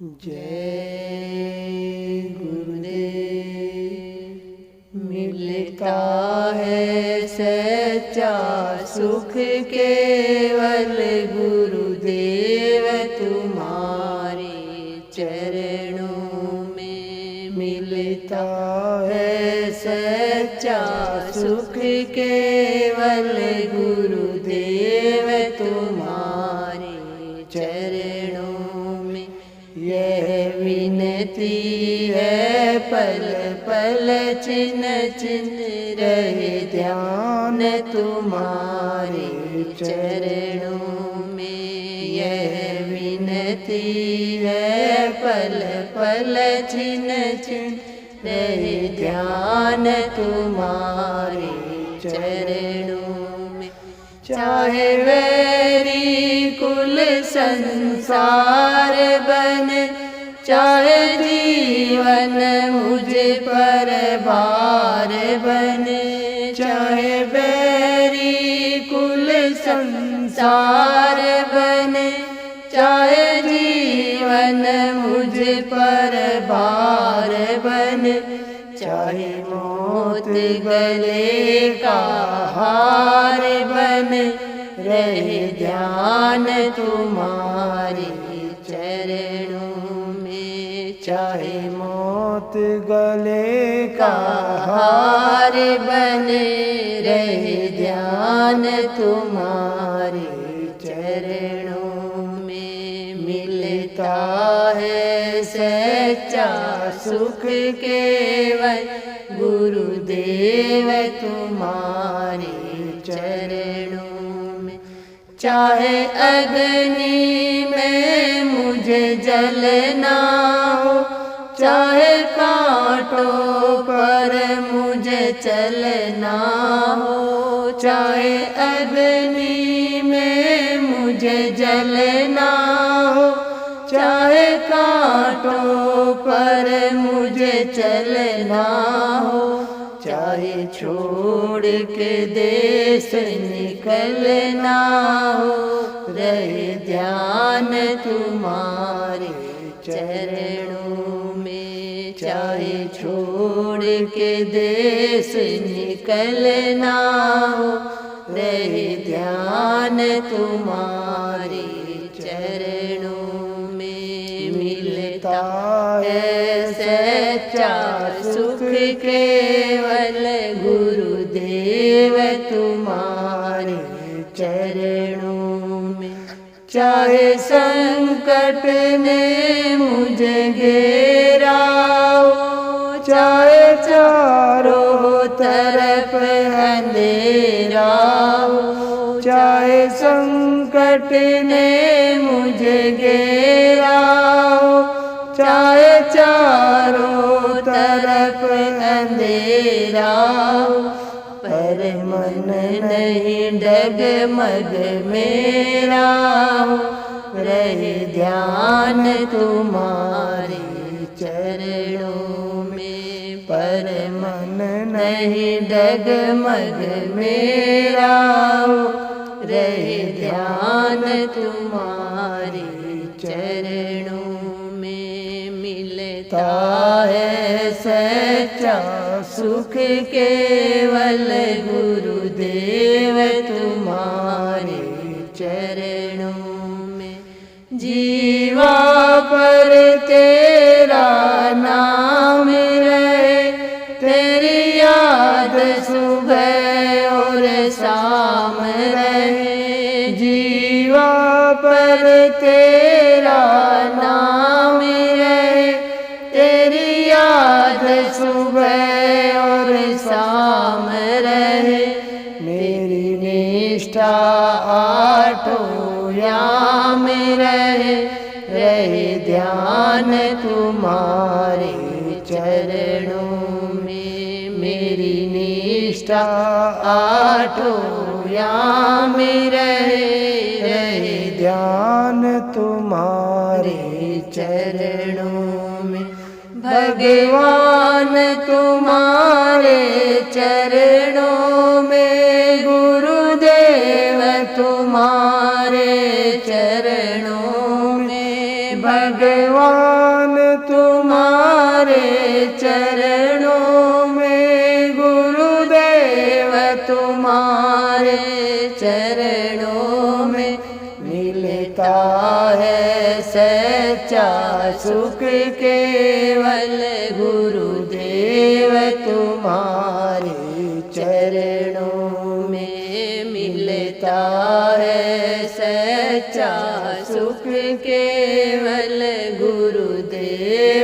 जय गुरुदेव। मिलता है सच्चा सुख केवल गुरुदेव तुम्हारे चरणों में। मिलता है सच्चा सुख केवल गुरुदेव तुम्हारे चरणों में। यह विनती है पल पल छिन छिन रहे ध्यान तुम्हारे चरणों में। यह विनती है पल पल छिन छिन रहे ध्यान तुम्हारे चरणों में। चाहे वैरी कुल संसार बने, चाहे जीवन मुझ पर भार बने। चाहे वैरी कुल संसार बने, चाहे जीवन मुझ पर भार बने। चाहे मौत गले का हार बने, रहे ध्यान तुम्हारे चरणों में। चाहे मौत गले का हार बने, रहे ध्यान तुम्हारे चरणों में। मिलता है सच्चा सुख केवल गुरुदेव तुम्हारे चरणों में। चाहे अग्नि में मुझे जलना हो, चाहे कांटों पर मुझे चलना हो। चाहे अग्नि में मुझे जलना हो, चाहे कांटों पर मुझे चलना हो। चाहे छोड़ के देश निकलना हो, रहे ध्यान तुम्हारे चरणों में। चाहे छोड़ के देश निकलना हो, रहे ध्यान तुम्हारे चरणों में। मिलता है सच्चा सुख केवल गुरुदेव तुम्हारे चरणों में। चाहे संकट ने मुझे घेरा हो, चाहे चारों तरफ अंधेरा हो। चाहे संकट ने मुझे घेरा हो, चाहे चारों तरफ अंधेरा हो। पर मन नहीं डगमग मेरा हो, रहे ध्यान तुम्हारे चरणों में। पर मन नहीं डगमग मेरा हो, रहे ध्यान तुम्हारे चरणों में। मिलता है सच्चा सुख केवल गुरुदेव तुम्हारे चरणों में। जीवा पर तेरा नाम रहे, तेरी याद सुबह और शाम रहे। जीवा पर तेरा नाम रहे, तेरी याद सुबह और शाम रहे। मेरी निष्ठा आठों याम रहे, रहे ध्यान तुम्हारे चरणों में। मेरी निष्ठा आठों याम रहे, रहे ध्यान तुम्हारे चरणों में। भगवान तुम्हारे चरणों में, गुरुदेव तुम्हारे चरणों में। भगवान तुम्हारे चरणों में, गुरुदेव तुम्हारे चरणों में मिलता है सच्चा सुख केवल, गुरुदेव तुम्हारे चरणों में मिलता है सच्चा सुख केवल, गुरुदेव